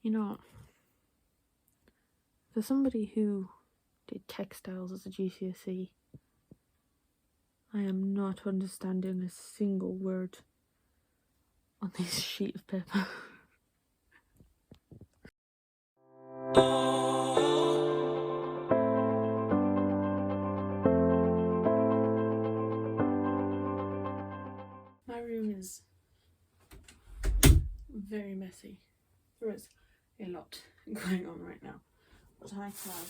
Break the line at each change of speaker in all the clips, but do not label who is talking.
You know, for somebody who did textiles as a GCSE, I am not understanding a single word on this sheet of paper. My room is very messy. There is a lot going on right now. But I have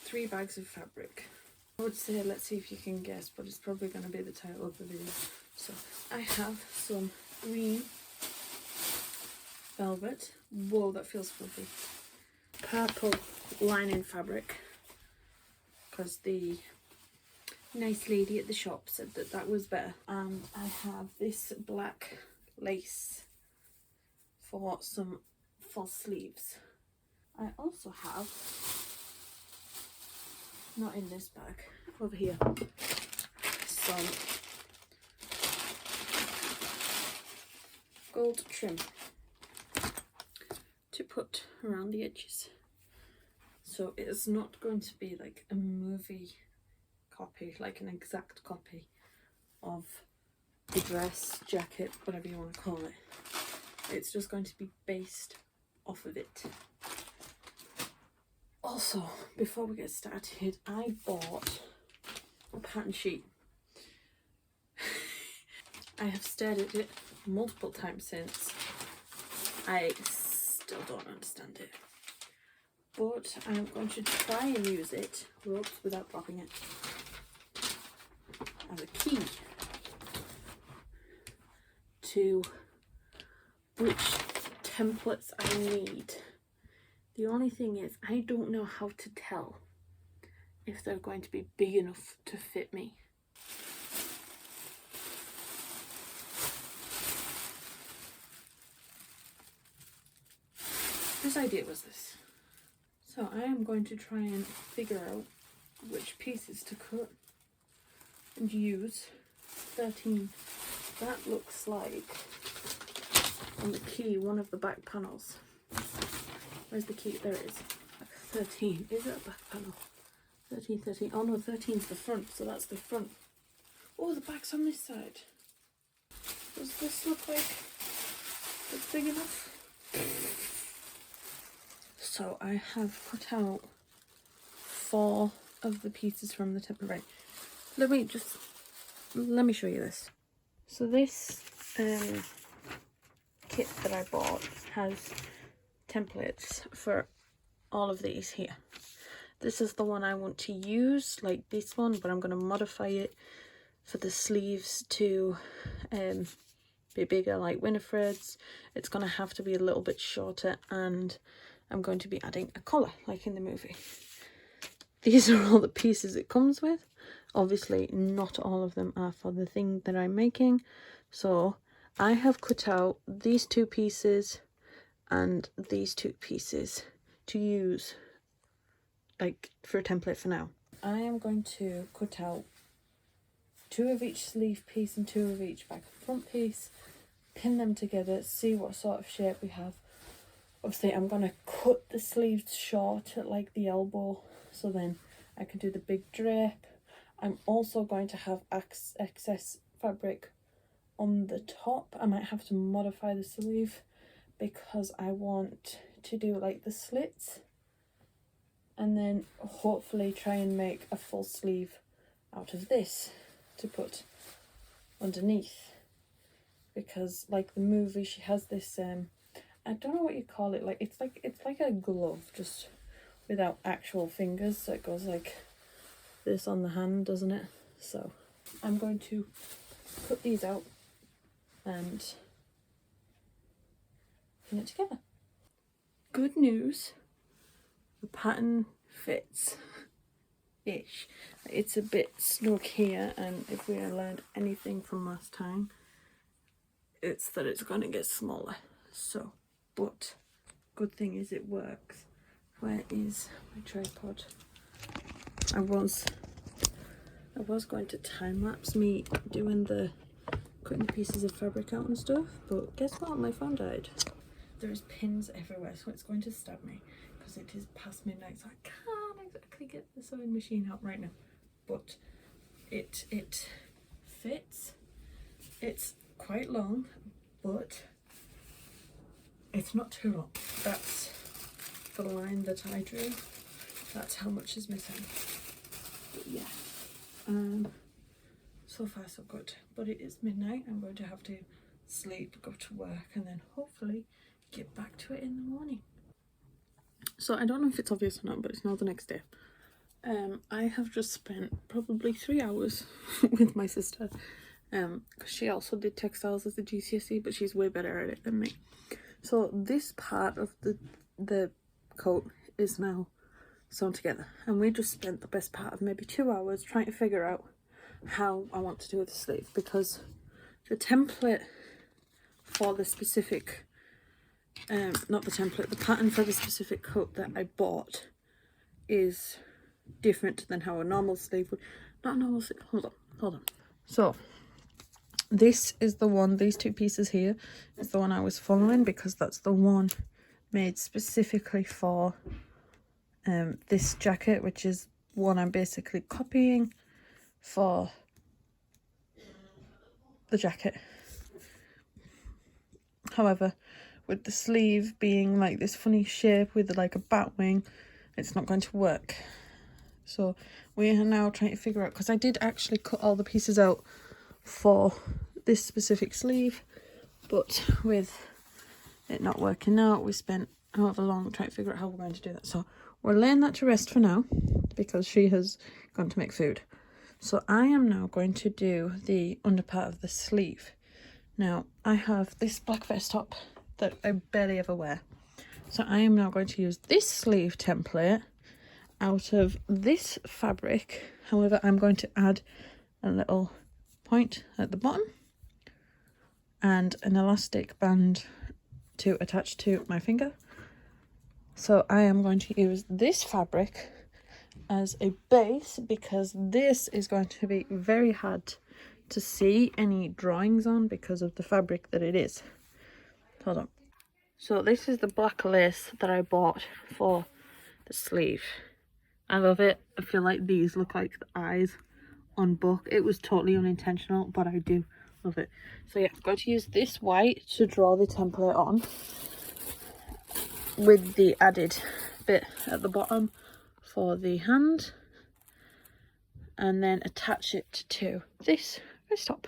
3 bags of fabric. I would say, let's see if you can guess, but it's probably going to be the title of the video. So I have some green velvet. Whoa, that feels fluffy. Purple lining fabric, because the nice lady at the shop said that that was better. And I have this black lace for some false sleeves. I also have, not in this bag, over here, some gold trim to put around the edges. So it's not going to be like a movie copy, like an exact copy of the dress, jacket, whatever you want to call it. It's just going to be based off of it. Also, before we get started, I bought a pattern sheet. I have stared at it multiple times since. I still don't understand it. But I am going to try and use it, whoops, without dropping it, as a key to which templates I need. The only thing is, I don't know how to tell if they're going to be big enough to fit me. Whose idea was this? So I am going to try and figure out which pieces to cut and use. 13. That looks like, on the key, one of the back panels. Where's the key? There it is. 13. Is it a back panel? 13, 13. Oh no, 13 is the front, so that's the front. Oh, the back's on this side. Does this look like it's big enough? So I have cut out 4 of the pieces from the template. Right. Let me show you this. So this kit that I bought has templates for all of these here. This is the one I want to use, like this one, but I'm going to modify it for the sleeves to be bigger like Winifred's. It's going to have to be a little bit shorter, and I'm going to be adding a collar like in the movie. These are all the pieces it comes with. Obviously not all of them are for the thing that I'm making, so I have cut out these 2 pieces and these 2 pieces to use like for a template for now. I am going to cut out 2 of each sleeve piece and 2 of each back and front piece, pin them together, see what sort of shape we have. Obviously I'm going to cut the sleeves short at like the elbow, so then I can do the big drape. I'm also going to have excess fabric on the top. I might have to modify the sleeve because I want to do like the slits, and then hopefully try and make a full sleeve out of this to put underneath, because like the movie, she has this I don't know what you call it, like it's like a glove just without actual fingers, so it goes like this on the hand, doesn't it? So I'm going to put these out and pin it together. Good news, the pattern fits ish. It's a bit snug here, and if we learned anything from last time, it's that it's going to get smaller. So, but good thing is it works. Where is my tripod? I was going to time lapse me doing the cutting the pieces of fabric out and stuff, but guess what, my phone died. There's pins everywhere, so it's going to stab me because it is past midnight, so I can't exactly get the sewing machine out right now. But it fits. It's quite long, but it's not too long. That's the line that I drew. That's how much is missing. But yeah, so far so good. But it is midnight. I'm going to have to sleep, go to work, and then hopefully get back to it in the morning. So I don't know if it's obvious or not, but it's now the next day. I have just spent probably 3 hours with my sister, because she also did textiles as a GCSE, but she's way better at it than me. So this part of the coat is now sewn together, and we just spent the best part of maybe 2 hours trying to figure out how I want to do the sleeve, because the template for the specific the pattern for the specific coat that I bought is different than how a normal sleeve would. Not a normal sleeve, hold on. So this is the one, these two pieces here is the one I was following, because that's the one made specifically for this jacket, which is one I'm basically copying for the jacket. However, with the sleeve being like this funny shape with like a bat wing, it's not going to work. So we are now trying to figure out, because I did actually cut all the pieces out for this specific sleeve, but with it not working out, we spent however long trying to figure out how we're going to do that. So we're laying that to rest for now, because she has gone to make food. So I am now going to do the under part of the sleeve. Now I have this black vest top that I barely ever wear, so I am now going to use this sleeve template out of this fabric. However, I'm going to add a little point at the bottom and an elastic band to attach to my finger. So I am going to use this fabric as a base, because this is going to be very hard to see any drawings on because of the fabric that it is. Hold on. So this is the black lace that I bought for the sleeve. I love it. I feel like these look like the eyes on book. It was totally unintentional, but I do love it. So yeah, I'm going to use this white to draw the template on, with the added bit at the bottom for the hand, and then attach it to this wrist top.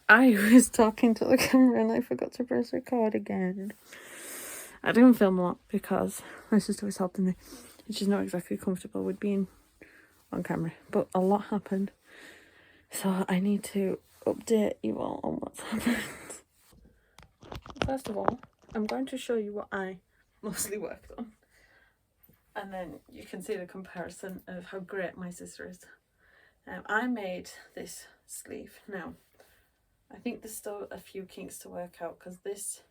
I was talking to the camera and I forgot to press record again. I didn't film a lot because my sister was helping me, and she's not exactly comfortable with being on camera, but a lot happened, so I need to update you all on what's happened. First of all, I'm going to show you what I mostly worked on, and then you can see the comparison of how great my sister is. I made this sleeve. Now I think there's still a few kinks to work out, because this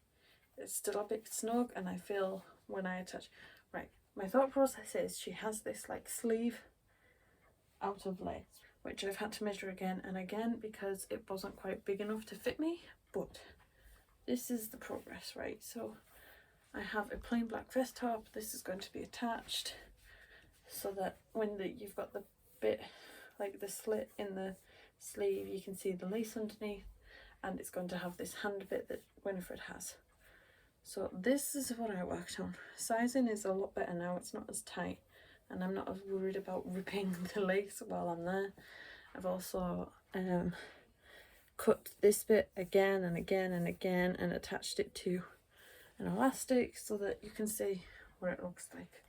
is still a bit snug, and I feel when I attach, right, my thought process is she has this like sleeve out of lace, which I've had to measure again and again because it wasn't quite big enough to fit me, but this is the progress, right? So I have a plain black vest top. This is going to be attached so that when you've got the bit, like the slit in the sleeve, you can see the lace underneath, and it's going to have this hand bit that Winifred has. So this is what I worked on. Sizing is a lot better now, it's not as tight, and I'm not as worried about ripping the lace while I'm there. I've also cut this bit again and again and again and attached it to an elastic so that you can see what it looks like.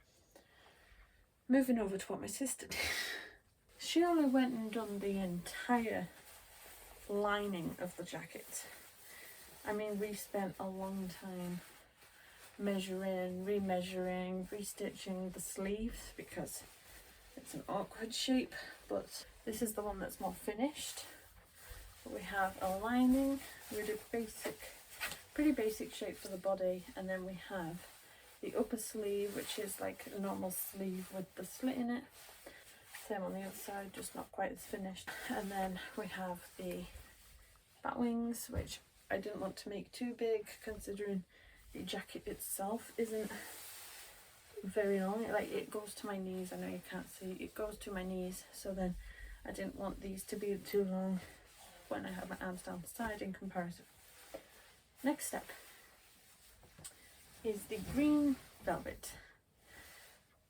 Moving over to what my sister did. She only went and done the entire lining of the jacket. I mean, we spent a long time measuring, remeasuring, restitching the sleeves because it's an awkward shape, but this is the one that's more finished. We have a lining with a pretty basic shape for the body, and then we have the upper sleeve, which is like a normal sleeve with the slit in it. Same on the other side, just not quite as finished. And then we have the bat wings, which I didn't want to make too big considering the jacket itself isn't very long. Like, it goes to my knees. I know you can't see, it goes to my knees, so then I didn't want these to be too long when I have my arms down the side in comparison. Next step is the green velvet.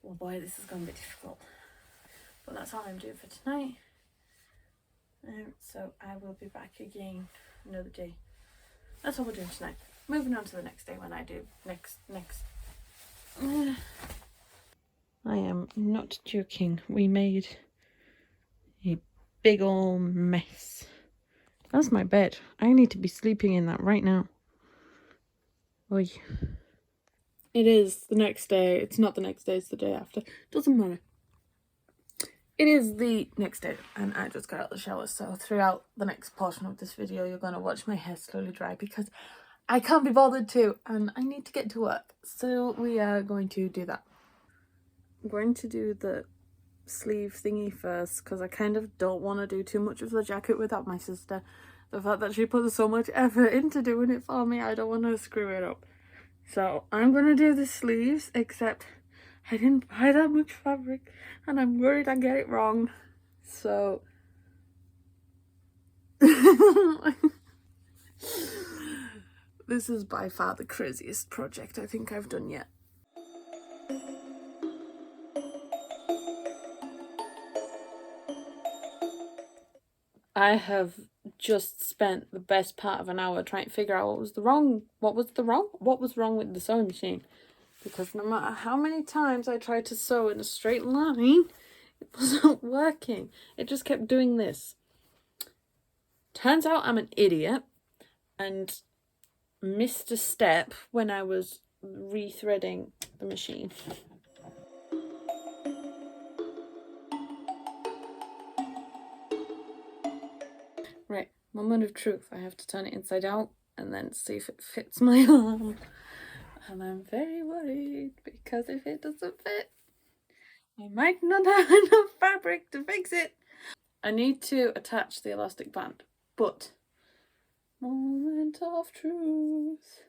Oh boy, this is going to be difficult, but that's all I'm doing for tonight. So I will be back again another day. That's all we're doing tonight. Moving on to the next day when I do next. I am not joking. We made a big ol' mess. That's my bed. I need to be sleeping in that right now. Oy. It is the next day. It's not the next day, it's the day after. Doesn't matter. It is the next day and I just got out of the shower, so throughout the next portion of this video you're going to watch my hair slowly dry because I can't be bothered to and I need to get to work. So we are going to do that. I'm going to do the sleeve thingy first because I kind of don't want to do too much of the jacket without my sister. The fact that she put so much effort into doing it for me, I don't want to screw it up. So I'm going to do the sleeves, except I didn't buy that much fabric and I'm worried I get it wrong. So this is by far the craziest project I think I've done yet. I have just spent the best part of an hour trying to figure out what was wrong with the sewing machine. Because no matter how many times I tried to sew in a straight line, it wasn't working. It just kept doing this. Turns out I'm an idiot and missed a step when I was rethreading the machine. Right, moment of truth. I have to turn it inside out and then see if it fits my arm. And I'm very worried because if it doesn't fit, I might not have enough fabric to fix it. I need to attach the elastic band, but moment of truth.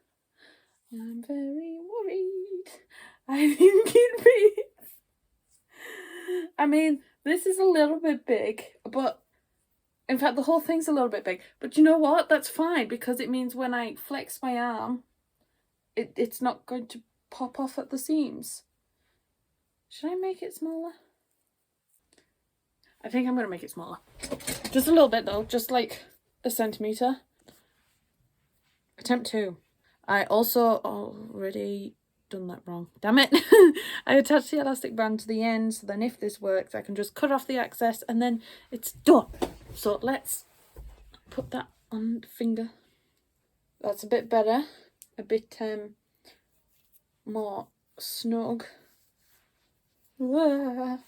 I'm very worried. I think it fits. I mean, this is a little bit big, but in fact, the whole thing's a little bit big. But you know what? That's fine because it means when I flex my arm, it's not going to pop off at the seams. Should I make it smaller? I think I'm going to make it smaller. Just a little bit though, just like a centimetre. Attempt 2. I also already done that wrong. Damn it. I attached the elastic band to the end, so then if this works, I can just cut off the excess and then it's done. So let's put that on the finger. That's a bit better. A bit more snug. It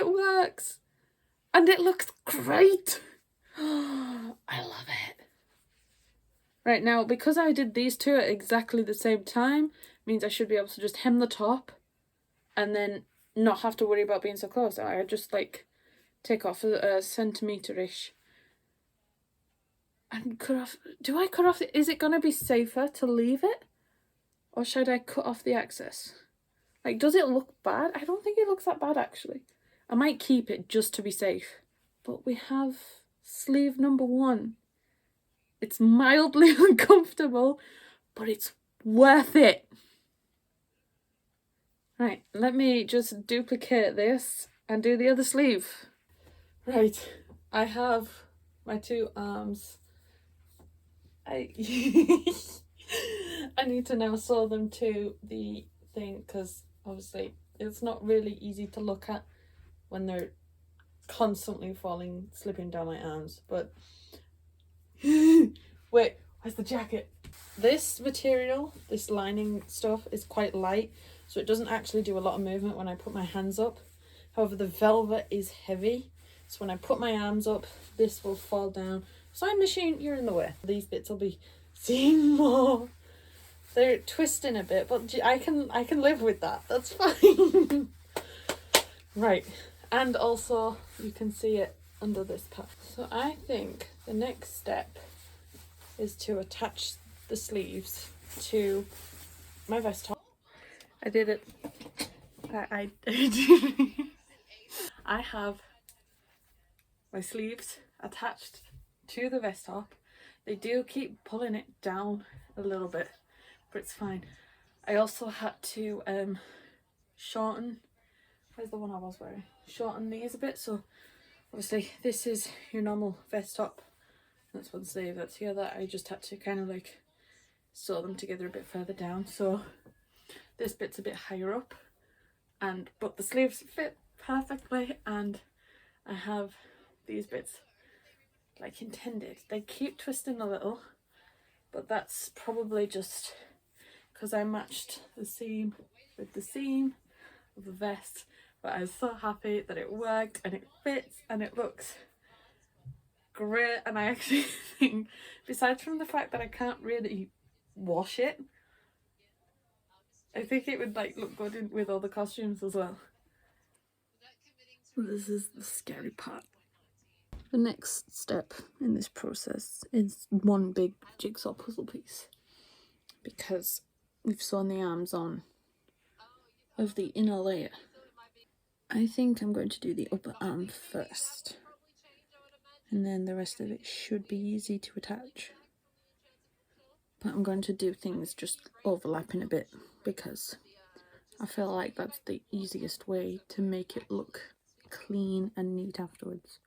works and it looks great. I love it. Right, now because I did these two at exactly the same time means I should be able to just hem the top and then not have to worry about being so close. I just like take off a centimetre-ish and cut off. Do I cut off? Is it going to be safer to leave it? Or should I cut off the excess? Like, does it look bad? I don't think it looks that bad, actually. I might keep it just to be safe. But we have sleeve number 1 It's mildly uncomfortable, but it's worth it. Right, let me just duplicate this and do the other sleeve. Right, I have my two arms. I need to now sew them to the thing, because obviously it's not really easy to look at when they're constantly slipping down my arms. But wait, where's the jacket? This material, this lining stuff, is quite light, so it doesn't actually do a lot of movement when I put my hands up. However, the velvet is heavy, so when I put my arms up, this will fall down. Sewing machine, you're in the way. These bits will be seen more. They're twisting a bit, but I can live with that. That's fine. Right, and also you can see it under this part. So I think the next step is to attach the sleeves to my vest top. I did it. I did it. I have my sleeves attached to the vest top. They do keep pulling it down a little bit, but it's fine. I also had to shorten, where's the one I was wearing? Shorten these a bit. So obviously this is your normal vest top. That's one sleeve, that's the other. I just had to kind of like sew them together a bit further down. So this bit's a bit higher up, but the sleeves fit perfectly, and I have these bits like intended. They keep twisting a little, but that's probably just because I matched the seam with the seam of the vest. But I was so happy that it worked and it fits and it looks great. And I actually think, besides from the fact that I can't really wash it, I think it would like look good with all the costumes as well. This is the scary part. The next step in this process is one big jigsaw puzzle piece, because we've sewn the arms on of the inner layer. I think I'm going to do the upper arm first, and then the rest of it should be easy to attach. But I'm going to do things just overlapping a bit, because I feel like that's the easiest way to make it look clean and neat afterwards.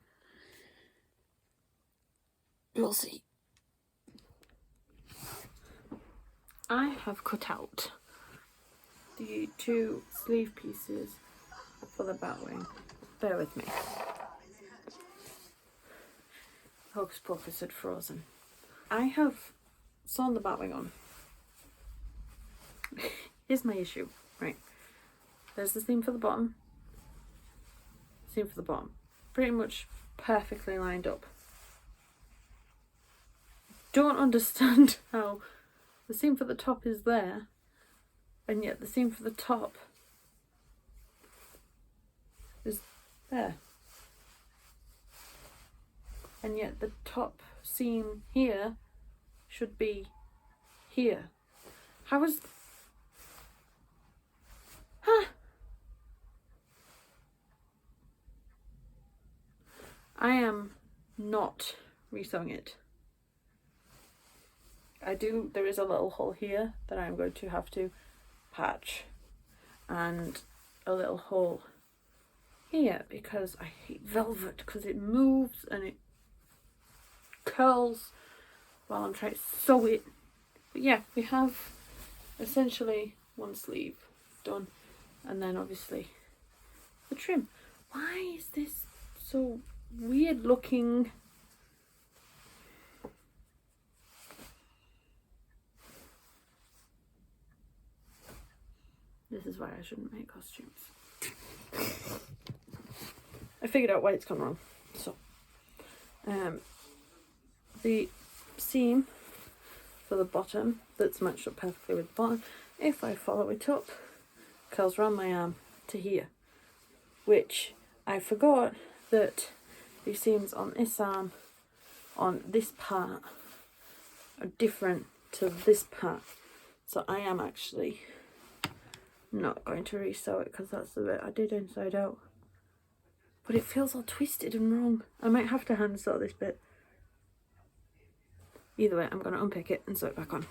We'll see. I have cut out the two sleeve pieces for the batwing. Bear with me. Hocus Pocus had frozen. I have sewn the batwing on. Here's my issue, right? There's the seam for the bottom, seam for the bottom. Pretty much perfectly lined up. Don't understand how the seam for the top is there, and yet the seam for the top is there. And yet the top seam here should be here. How is... I am not resewing it. There is a little hole here that I'm going to have to patch, and a little hole here because I hate velvet, because it moves and it curls while I'm trying to sew it. But yeah, we have essentially one sleeve done, and then obviously the trim. Why is this so weird looking? This is why I shouldn't make costumes. I figured out why it's gone wrong. So, the seam for the bottom that's matched up perfectly with the bottom, if I follow it up, curls around my arm to here, which I forgot that the seams on this arm, on this part, are different to this part. So I am actually not going to resew it, because that's the bit I did inside out. But it feels all twisted and wrong. I might have to hand sew this bit. Either way, I'm going to unpick it and sew it back on.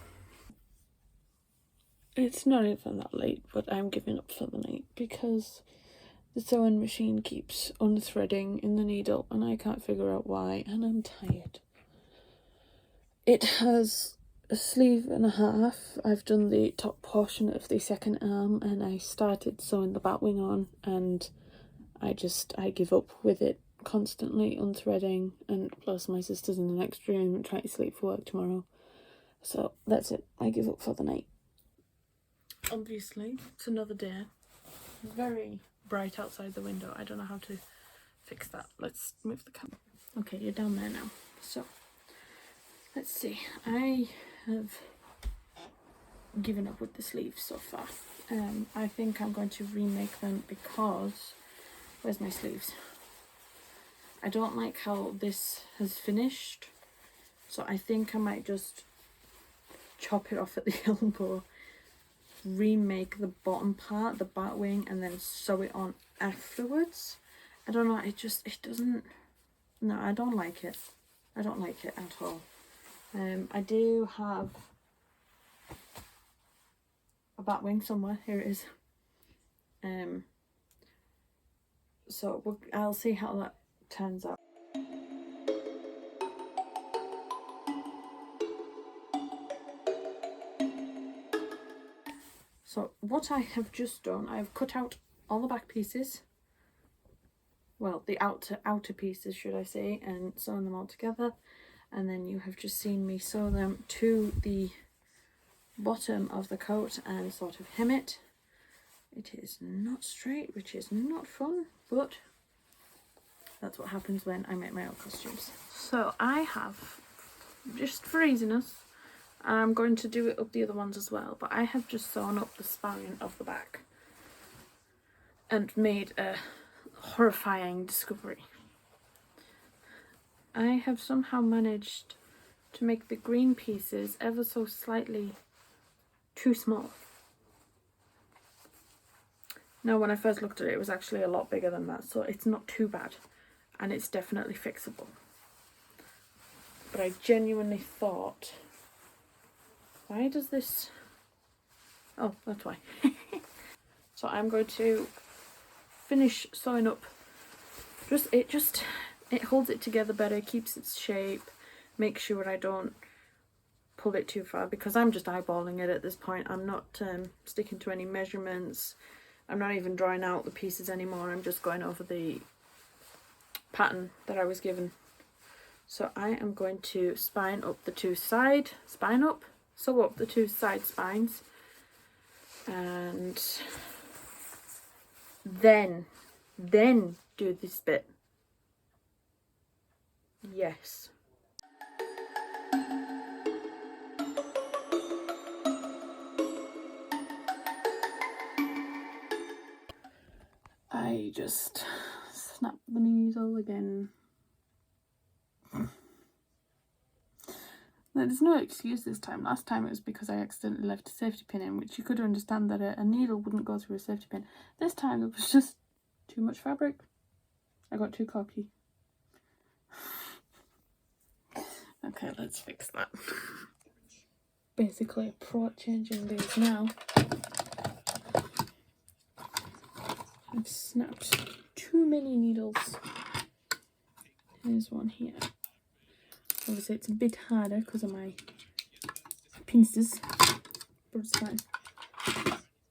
It's not even that late, but I'm giving up for the night because the sewing machine keeps unthreading in the needle and I can't figure out why, and I'm tired. It has a sleeve and a half. I've done the top portion of the second arm and I started sewing the batwing on, and I give up with it constantly unthreading, and plus my sister's in the next room trying to sleep for work tomorrow. So that's it. I give up for the night. Obviously, it's another day. Very bright outside the window. I don't know how to fix that. Let's move the camera. Okay, you're down there now. So, let's see. I have given up with the sleeves so far. I think I'm going to remake them because... Where's my sleeves? I don't like how this has finished. So I think I might just chop it off at the elbow, remake the bottom part, the batwing, and then sew it on afterwards. I don't know, it doesn't, no, I don't like it. I don't like it at all. I do have a batwing somewhere. Here it is. So I'll see how that turns out. So what I have just done, I've cut out all the back pieces, well, the outer pieces should I say, and sewn them all together, and then you have just seen me sew them to the bottom of the coat and sort of hem it. It is not straight, which is not fun, but that's what happens when I make my own costumes. So I have, just for easiness, I'm going to do it up the other ones as well, but I have just sewn up the spine of the back and made a horrifying discovery. I have somehow managed to make the green pieces ever so slightly too small. Now, when I first looked at it, it was actually a lot bigger than that, so it's not too bad, and it's definitely fixable. But I genuinely thought, why does this... Oh, that's why. So I'm going to finish sewing up. It holds it together better, keeps its shape, makes sure I don't pull it too far, because I'm just eyeballing it at this point. I'm not sticking to any measurements. I'm not even drawing out the pieces anymore. I'm just going over the pattern that I was given. So I am going to sew up the two side spines, and then do this bit. Yes. I just snapped the needle again. There's no excuse this time. Last time it was because I accidentally left a safety pin in, which you could understand that a needle wouldn't go through a safety pin. This time it was just too much fabric. I got too cocky. Okay, let's fix that. Basically, changing these now. I've snapped too many needles. Here's one here. Obviously it's a bit harder because of my pincers, but it's fine.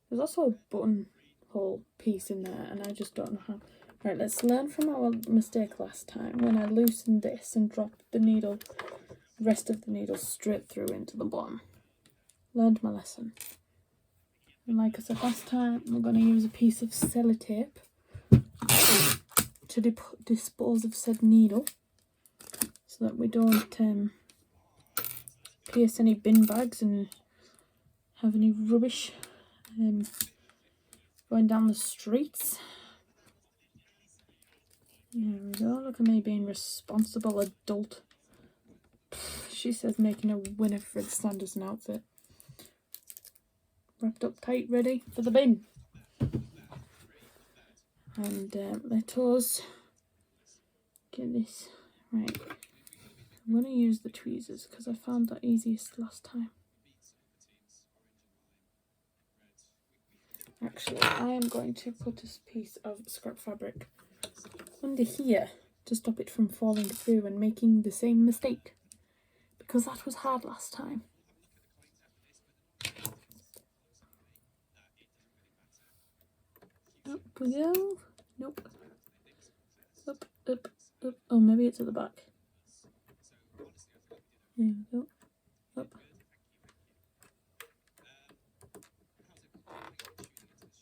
There's also a buttonhole piece in there and I just don't know how. Right, let's learn from our mistake last time when I loosened this and dropped the rest of the needle straight through into the bottom. Learned my lesson. And like I said last time, we're going to use a piece of sellotape to dispose of said needle, so that we don't pierce any bin bags and have any rubbish going down the streets. There we go, look at me being responsible adult. She says making a Winifred Sanderson outfit. Wrapped up tight, ready for the bin. And let us get this right. I'm going to use the tweezers because I found that easiest last time. Actually, I am going to put this piece of scrap fabric under here to stop it from falling through and making the same mistake, because that was hard last time. Up we go. Nope. Up, up, up. Oh, maybe it's at the back. There we go. Up.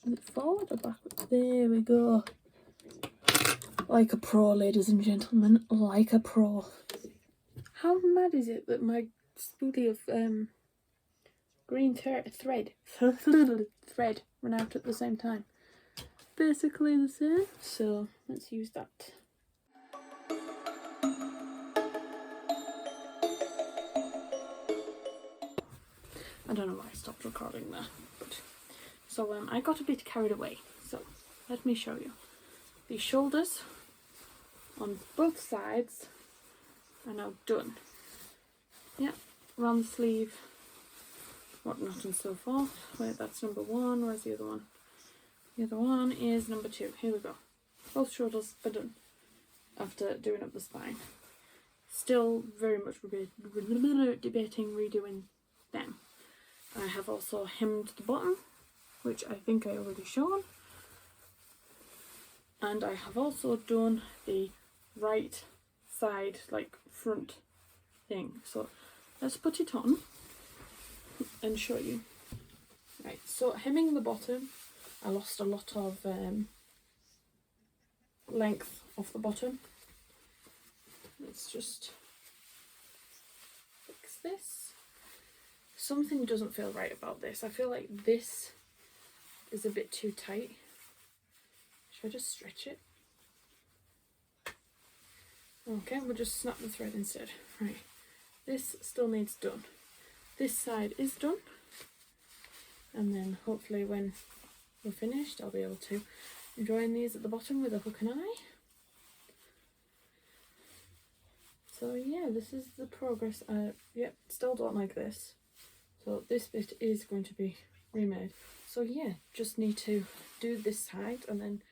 Is it forward or backwards? There we go. Like a pro, ladies and gentlemen. Like a pro. How mad is it that my spoolie of green thread ran out at the same time? Basically the same. So let's use that. I don't know why I stopped recording there, but so I got a bit carried away. So let me show you. The shoulders on both sides are now done. Yeah, around the sleeve, whatnot and so forth. Wait, that's number one. Where's the other one? The other one is number two. Here we go. Both shoulders are done after doing up the spine. Still very much debating redoing them. I have also hemmed the bottom, which I think I already shown. And I have also done the right side, like front thing. So let's put it on and show you. Right, so hemming the bottom, I lost a lot of length off the bottom. Let's just fix this. Something doesn't feel right about this. I feel like this is a bit too tight. Should I just stretch it? Okay, we'll just snap the thread instead. Right, this still needs done. This side is done. And then hopefully when we're finished, I'll be able to join these at the bottom with a hook and eye. So yeah, this is the progress. Yep, still don't like this. So this bit is going to be remade. So yeah, just need to do this side and then